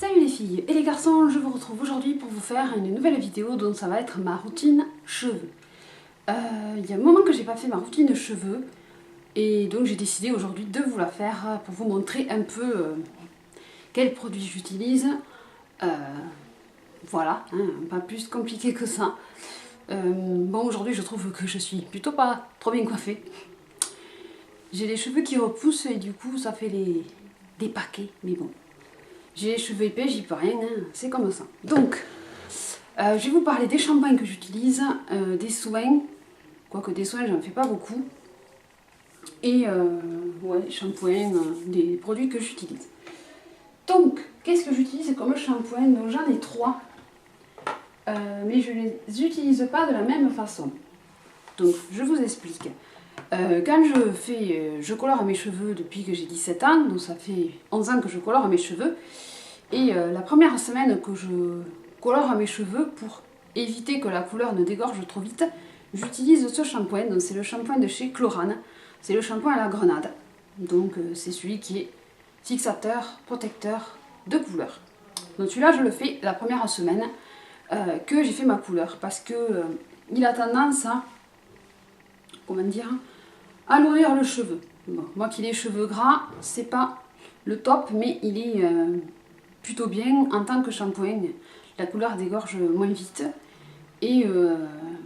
Salut les filles et les garçons, je vous retrouve aujourd'hui pour vous faire une nouvelle vidéo dont ça va être ma routine cheveux. Il y a un moment que j'ai pas fait ma routine cheveux et donc j'ai décidé aujourd'hui de vous la faire pour vous montrer un peu quels produits j'utilise. Voilà, hein, pas plus compliqué que ça. Bon, aujourd'hui je trouve que je suis plutôt pas trop bien coiffée. J'ai les cheveux qui repoussent et du coup ça fait des paquets, mais bon. J'ai les cheveux épais, j'y peux rien, hein, c'est comme ça. Donc, je vais vous parler des shampoings que j'utilise, des soins, quoique des soins j'en fais pas beaucoup, et ouais, shampoing, des produits que j'utilise. Donc, qu'est-ce que j'utilise comme shampoing? Donc j'en ai 3, mais je ne les utilise pas de la même façon. Donc, je vous explique. Quand je colore mes cheveux depuis que j'ai 17 ans, donc ça fait 11 ans que je colore mes cheveux, et la première semaine que je colore mes cheveux, pour éviter que la couleur ne dégorge trop vite, j'utilise ce shampoing, donc c'est le shampoing de chez Chlorane, c'est le shampoing à la grenade, donc c'est celui qui est fixateur, protecteur de couleur. Donc celui-là je le fais la première semaine que j'ai fait ma couleur, parce que il a tendance à, comment dire, alourdir le cheveu. Bon, moi qui ai les cheveux gras, c'est pas le top, mais il est plutôt bien en tant que shampoing. La couleur dégorge moins vite et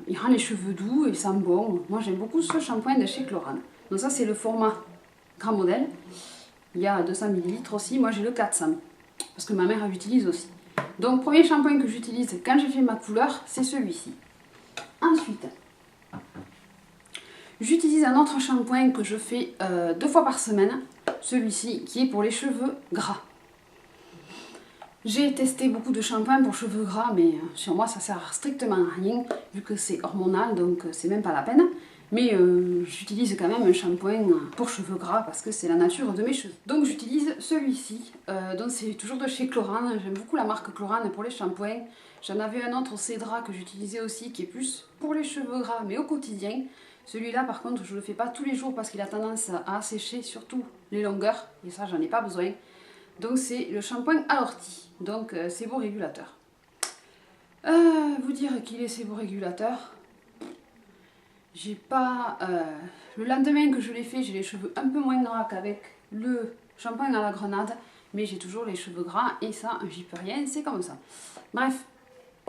il rend les cheveux doux et sent bon. Moi j'aime beaucoup ce shampoing de chez Chlorane. Donc ça c'est le format grand modèle. Il y a 200 ml aussi, moi j'ai le 400 parce que ma mère l'utilise aussi. Donc premier shampoing que j'utilise quand j'ai fait ma couleur, c'est celui-ci. Ensuite, j'utilise un autre shampoing que je fais 2 fois par semaine, celui-ci qui est pour les cheveux gras. J'ai testé beaucoup de shampoings pour cheveux gras, mais sur moi ça sert strictement à rien, vu que c'est hormonal, donc c'est même pas la peine. Mais j'utilise quand même un shampoing pour cheveux gras parce que c'est la nature de mes cheveux. Donc j'utilise celui-ci, donc c'est toujours de chez Chlorane. J'aime beaucoup la marque Chlorane pour les shampoings. J'en avais un autre Cédra que j'utilisais aussi qui est plus pour les cheveux gras mais au quotidien. Celui-là par contre je le fais pas tous les jours parce qu'il a tendance à assécher surtout les longueurs et ça j'en ai pas besoin. Donc c'est le shampoing à l'ortie, donc séborégulateur. Vous dire qu'il est séborégulateur, j'ai pas... le lendemain que je l'ai fait, j'ai les cheveux un peu moins gras qu'avec le shampoing à la grenade, mais j'ai toujours les cheveux gras et ça, j'y peux rien, c'est comme ça. Bref,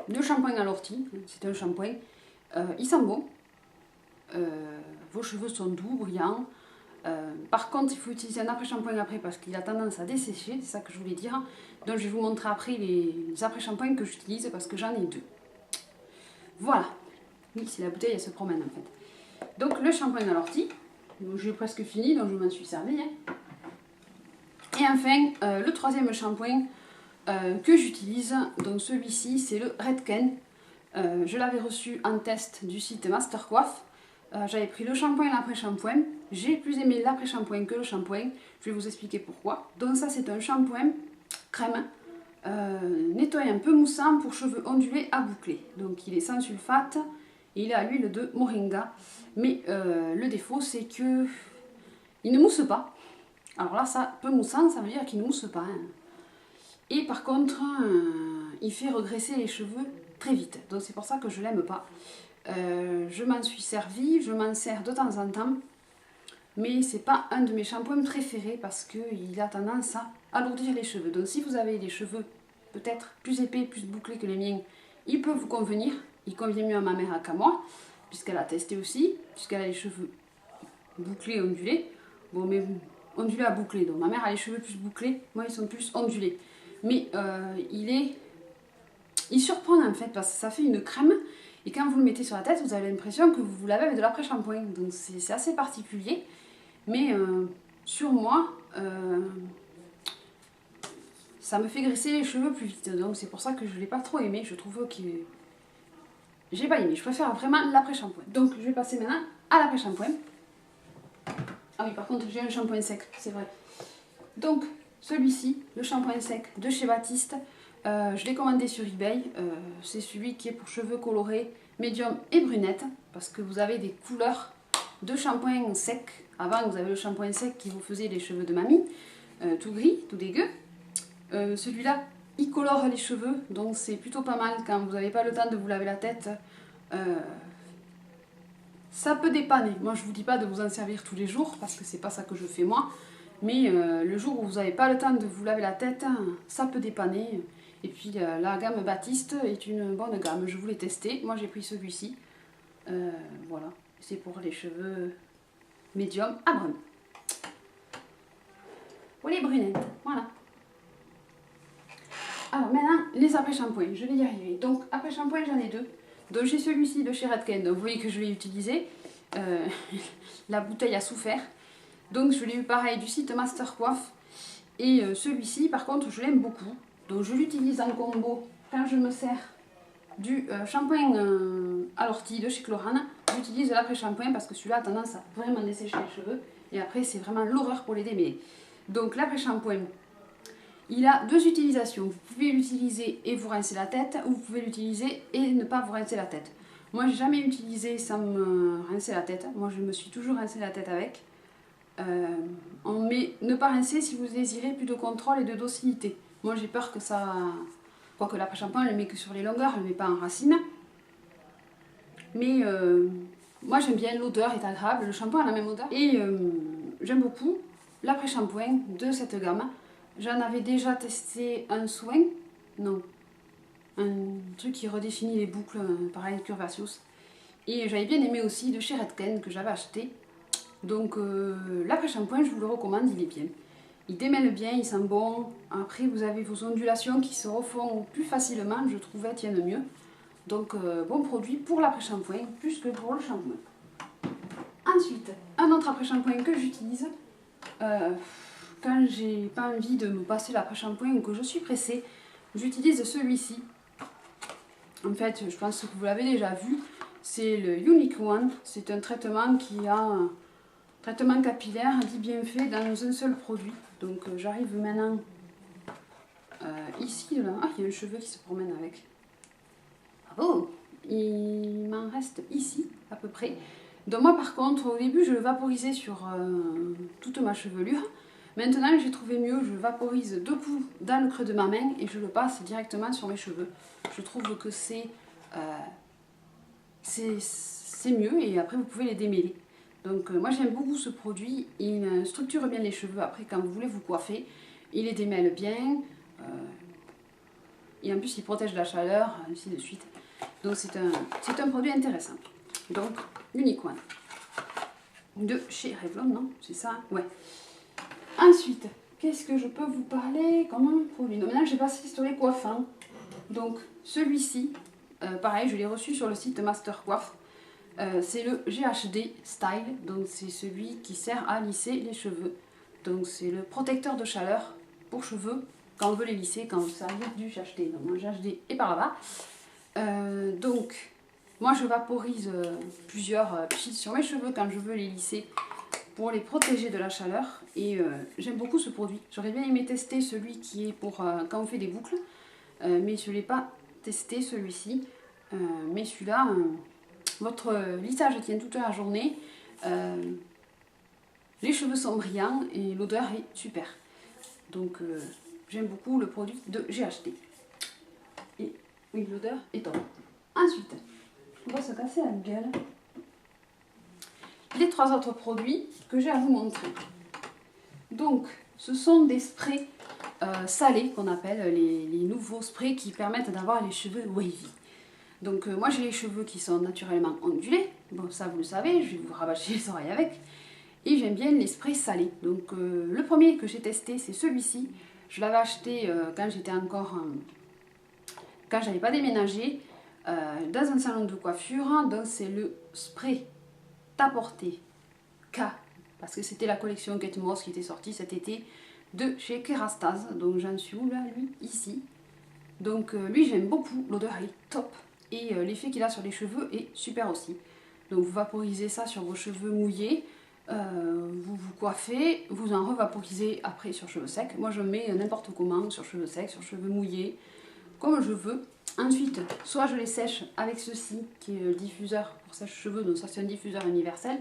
le shampoing à l'ortie, c'est un shampoing, il sent bon, vos cheveux sont doux, brillants. Par contre, il faut utiliser un après-shampoing après parce qu'il a tendance à dessécher, c'est ça que je voulais dire. Donc je vais vous montrer après les après-shampoings que j'utilise parce que j'en ai 2. Voilà. Oui, c'est la bouteille, elle se promène en fait. Donc le shampoing à l'ortie, j'ai presque fini, donc je m'en suis servi. Hein. Et enfin, le troisième shampoing que j'utilise, donc celui-ci, c'est le Redken. Je l'avais reçu en test du site Master Coiffe. J'avais pris le shampoing et l'après-shampoing. J'ai plus aimé l'après-shampoing que le shampoing. Je vais vous expliquer pourquoi. Donc ça c'est un shampoing crème nettoyant un peu moussant pour cheveux ondulés à boucler. Donc il est sans sulfate et il est à l'huile de moringa. Mais le défaut c'est que il ne mousse pas. Alors là ça peu moussant, ça veut dire qu'il ne mousse pas. Hein. Et par contre il fait regresser les cheveux très vite. Donc c'est pour ça que je l'aime pas. Je m'en suis servi, je m'en sers de temps en temps, mais c'est pas un de mes shampoings préférés parce qu'il a tendance à alourdir les cheveux. Donc si vous avez des cheveux peut-être plus épais, plus bouclés que les miens, il peut vous convenir. Il convient mieux à ma mère qu'à moi, puisqu'elle a testé aussi, puisqu'elle a les cheveux bouclés, ondulés. Bon, mais ondulés à bouclés, donc ma mère a les cheveux plus bouclés, moi ils sont plus ondulés. Mais il surprend en fait parce que ça fait une crème. Et quand vous le mettez sur la tête, vous avez l'impression que vous vous lavez avec de l'après-shampoing. Donc c'est assez particulier. Mais sur moi, ça me fait graisser les cheveux plus vite. Donc c'est pour ça que je ne l'ai pas trop aimé. Je trouve que j'ai pas aimé. Je préfère vraiment l'après-shampoing. Donc je vais passer maintenant à l'après-shampoing. Ah oui, par contre j'ai un shampoing sec, c'est vrai. Donc celui-ci, le shampoing sec de chez Baptiste. Je l'ai commandé sur eBay, c'est celui qui est pour cheveux colorés, médium et brunette, parce que vous avez des couleurs de shampoing sec. Avant vous avez le shampoing sec qui vous faisait les cheveux de mamie, tout gris, tout dégueu. Celui-là, il colore les cheveux, donc c'est plutôt pas mal quand vous n'avez pas le temps de vous laver la tête. Ça peut dépanner. Moi je vous dis pas de vous en servir tous les jours parce que c'est pas ça que je fais moi. Mais le jour où vous n'avez pas le temps de vous laver la tête, ça peut dépanner. Et puis la gamme Baptiste est une bonne gamme. Je voulais tester. Moi j'ai pris celui-ci. Voilà. C'est pour les cheveux médium à brunes. Pour les brunettes. Voilà. Alors maintenant, les après-shampoings. Je vais y arriver. Donc après-shampoing, j'en ai deux. Donc j'ai celui-ci de chez Redken. Donc vous voyez que je l'ai utilisé. La bouteille a souffert. Donc je l'ai eu pareil du site Master Coiffe. Et celui-ci par contre je l'aime beaucoup. Donc je l'utilise en combo quand je me sers du shampoing à l'ortie de chez Chlorane. J'utilise l'après-shampoing parce que celui-là a tendance à vraiment dessécher les cheveux. Et après c'est vraiment l'horreur pour les démêler. Donc l'après-shampoing, il a deux utilisations. Vous pouvez l'utiliser et vous rincer la tête, ou vous pouvez l'utiliser et ne pas vous rincer la tête. Moi j'ai jamais utilisé sans me rincer la tête. Moi je me suis toujours rincé la tête avec. Mais ne pas rincer si vous désirez plus de contrôle et de docilité. Moi j'ai peur que ça... Quoique l'après-shampoing, elle ne met que sur les longueurs, elle ne met pas en racine. Mais moi j'aime bien, l'odeur est agréable, le shampoing a la même odeur. Et j'aime beaucoup l'après-shampoing de cette gamme. J'en avais déjà testé un soin, non, un truc qui redéfinit les boucles, pareil, Curvaceous. Et j'avais bien aimé aussi de chez Redken que j'avais acheté. Donc l'après-shampoing, je vous le recommande, il est bien. Il démêle bien, il sent bon. Après, vous avez vos ondulations qui se refont plus facilement, je trouvais, tiennent mieux. Donc bon produit pour l'après-shampoing, plus que pour le shampoing. Ensuite, un autre après-shampoing que j'utilise quand j'ai pas envie de me passer l'après-shampoing ou que je suis pressée, j'utilise celui-ci. En fait, je pense que vous l'avez déjà vu, c'est le Unique One. C'est un traitement qui a un traitement capillaire dit bien fait dans un seul produit. Donc j'arrive maintenant ici, là. Ah, il y a un cheveu qui se promène avec. Bravo! Il m'en reste ici, à peu près. Donc moi par contre, au début je le vaporisais sur toute ma chevelure. Maintenant j'ai trouvé mieux, je vaporise deux coups dans le creux de ma main et je le passe directement sur mes cheveux. Je trouve que c'est mieux et après vous pouvez les démêler. Donc moi j'aime beaucoup ce produit, il structure bien les cheveux après quand vous voulez vous coiffer. Il les démêle bien et en plus il protège de la chaleur, ainsi de suite. Donc c'est un produit intéressant. Donc Unique One de chez Revlon, non? C'est ça? Ouais. Ensuite, qu'est-ce que je peux vous parler comme produit? Donc maintenant j'ai passé sur les coiffants. Donc celui-ci, pareil, je l'ai reçu sur le site Master Coiffe. C'est le GHD Style, donc c'est celui qui sert à lisser les cheveux. Donc c'est le protecteur de chaleur pour cheveux quand on veut les lisser, quand ça arrive du GHD. Donc mon GHD est par là-bas. Donc moi je vaporise plusieurs pils sur mes cheveux quand je veux les lisser pour les protéger de la chaleur. Et j'aime beaucoup ce produit. J'aurais bien aimé tester celui qui est pour quand on fait des boucles, mais je ne l'ai pas testé celui-ci. Mais celui-là... votre lissage tient toute la journée, les cheveux sont brillants et l'odeur est super. Donc j'aime beaucoup le produit de GHD. Et oui, l'odeur est top. Ensuite, on va se casser la gueule. Les trois autres produits que j'ai à vous montrer. Donc, ce sont des sprays salés qu'on appelle les nouveaux sprays qui permettent d'avoir les cheveux wavy. Donc moi j'ai les cheveux qui sont naturellement ondulés, bon ça vous le savez, je vais vous rabâcher les oreilles avec. Et j'aime bien les sprays salés. Donc le premier que j'ai testé c'est celui-ci. Je l'avais acheté quand j'étais encore, quand j'avais pas déménagé, dans un salon de coiffure. Donc c'est le spray T'apporter K, parce que c'était la collection Get Moss qui était sortie cet été de chez Kerastase. Donc j'en suis où là, lui? Ici. Donc lui j'aime beaucoup, l'odeur elle est top. Et l'effet qu'il a sur les cheveux est super aussi. Donc vous vaporisez ça sur vos cheveux mouillés, vous vous coiffez, vous en revaporisez après sur cheveux secs. Moi je mets n'importe comment, sur cheveux secs, sur cheveux mouillés, comme je veux. Ensuite, soit je les sèche avec ceci, qui est le diffuseur pour sèche-cheveux, donc ça c'est un diffuseur universel.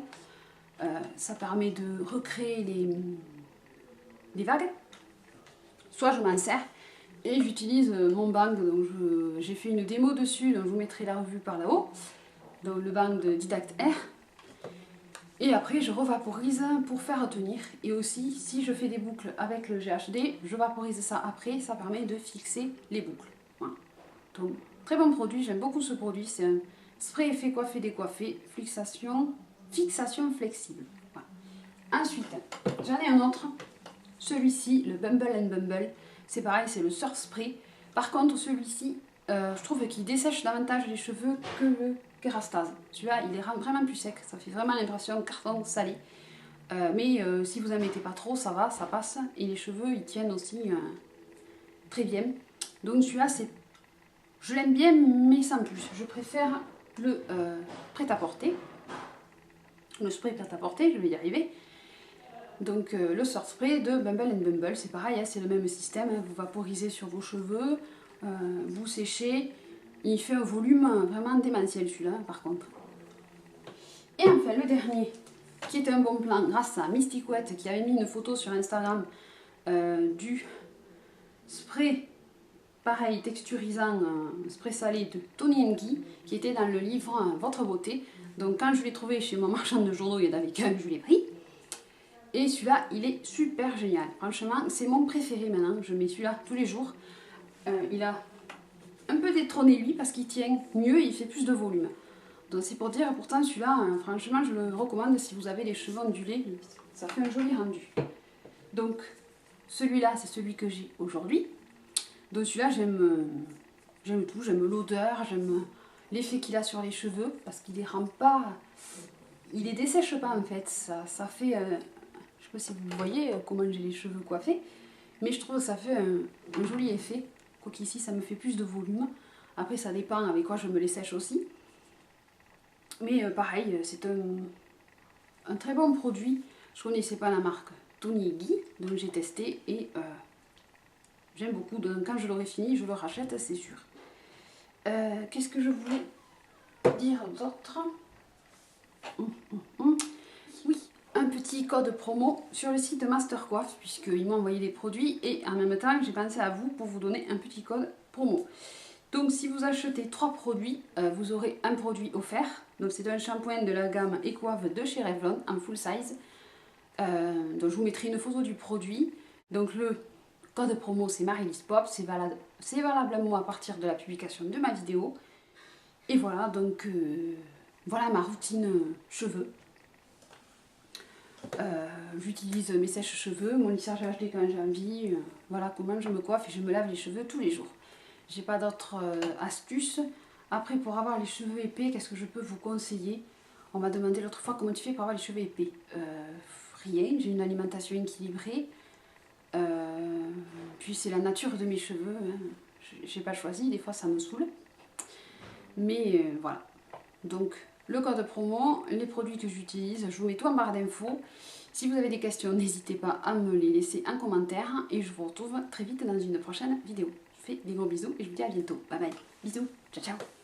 Ça permet de recréer les vagues. Soit je m'en sers Et j'utilise mon bang, donc j'ai fait une démo dessus, donc je vous mettrai la revue par là-haut. Donc le bang de Didact Air. Et après je revaporise pour faire tenir. Et aussi si je fais des boucles avec le GHD, je vaporise ça après, ça permet de fixer les boucles. Voilà. Donc très bon produit, j'aime beaucoup ce produit, c'est un spray effet coiffé décoiffé, fixation flexible. Voilà. Ensuite, j'en ai un autre, celui-ci, le Bumble and Bumble, c'est pareil, c'est le surf spray. Par contre celui-ci, je trouve qu'il dessèche davantage les cheveux que le Kerastase. Celui-là, il est vraiment plus sec, ça fait vraiment l'impression carton salé. Mais si vous en mettez pas trop, ça va, ça passe. Et les cheveux, ils tiennent aussi très bien. Donc celui-là, je l'aime bien, mais sans plus. Je préfère le prêt-à-porter. Le spray prêt-à-porter, je vais y arriver. Donc le surf spray de Bumble and Bumble, c'est pareil, hein, c'est le même système. Hein, vous vaporisez sur vos cheveux, vous séchez. Il fait un volume vraiment démentiel celui-là, par contre. Et enfin, le dernier, qui est un bon plan, grâce à Mystic Wet, qui avait mis une photo sur Instagram du spray, pareil, texturisant, spray salé de Tony Guy, qui était dans le livre Votre beauté. Donc quand je l'ai trouvé chez mon marchand de journaux, il y en avait qu'un, je l'ai pris. Et celui-là, il est super génial. Franchement, c'est mon préféré maintenant. Je mets celui-là tous les jours. Il a un peu détrôné lui parce qu'il tient mieux et il fait plus de volume. Donc c'est pour dire, pourtant celui-là, franchement je le recommande si vous avez les cheveux ondulés, ça fait un joli rendu. Donc celui-là c'est celui que j'ai aujourd'hui. Donc celui-là j'aime tout, j'aime l'odeur, j'aime l'effet qu'il a sur les cheveux parce qu'il les rend pas, il les dessèche pas en fait, ça fait, je sais pas si vous voyez comment j'ai les cheveux coiffés, mais je trouve que ça fait un joli effet. Qu'ici ça me fait plus de volume. Après ça dépend avec quoi je me les sèche aussi. Mais pareil, c'est un très bon produit. Je connaissais pas la marque Tony Guy, donc j'ai testé et j'aime beaucoup. Donc quand je l'aurai fini, je le rachète, c'est sûr. Qu'est-ce que je voulais dire d'autre? Oui, un petit code promo sur le site de Mastercoif, puisqu'ils m'ont envoyé des produits et en même temps j'ai pensé à vous pour vous donner un petit code promo. Donc si vous achetez 3 produits, vous aurez un produit offert. Donc c'est un shampoing de la gamme Equave de chez Revlon en full size. Donc je vous mettrai une photo du produit. Donc le code promo c'est Marilis Pop, c'est valable à moi à partir de la publication de ma vidéo. Et voilà, donc voilà ma routine cheveux. J'utilise mes sèches-cheveux, mon lissage HD quand j'ai envie, voilà comment je me coiffe et je me lave les cheveux tous les jours. J'ai pas d'autres astuces. Après, pour avoir les cheveux épais, qu'est-ce que je peux vous conseiller? On m'a demandé l'autre fois comment tu fais pour avoir les cheveux épais. Rien, j'ai une alimentation équilibrée. Puis c'est la nature de mes cheveux, hein. J'ai pas choisi, des fois ça me saoule. Mais voilà. Donc le code promo, les produits que j'utilise, je vous mets tout en barre d'infos. Si vous avez des questions, n'hésitez pas à me les laisser en commentaire et je vous retrouve très vite dans une prochaine vidéo. Je vous fais des gros bisous et je vous dis à bientôt. Bye bye. Bisous. Ciao ciao.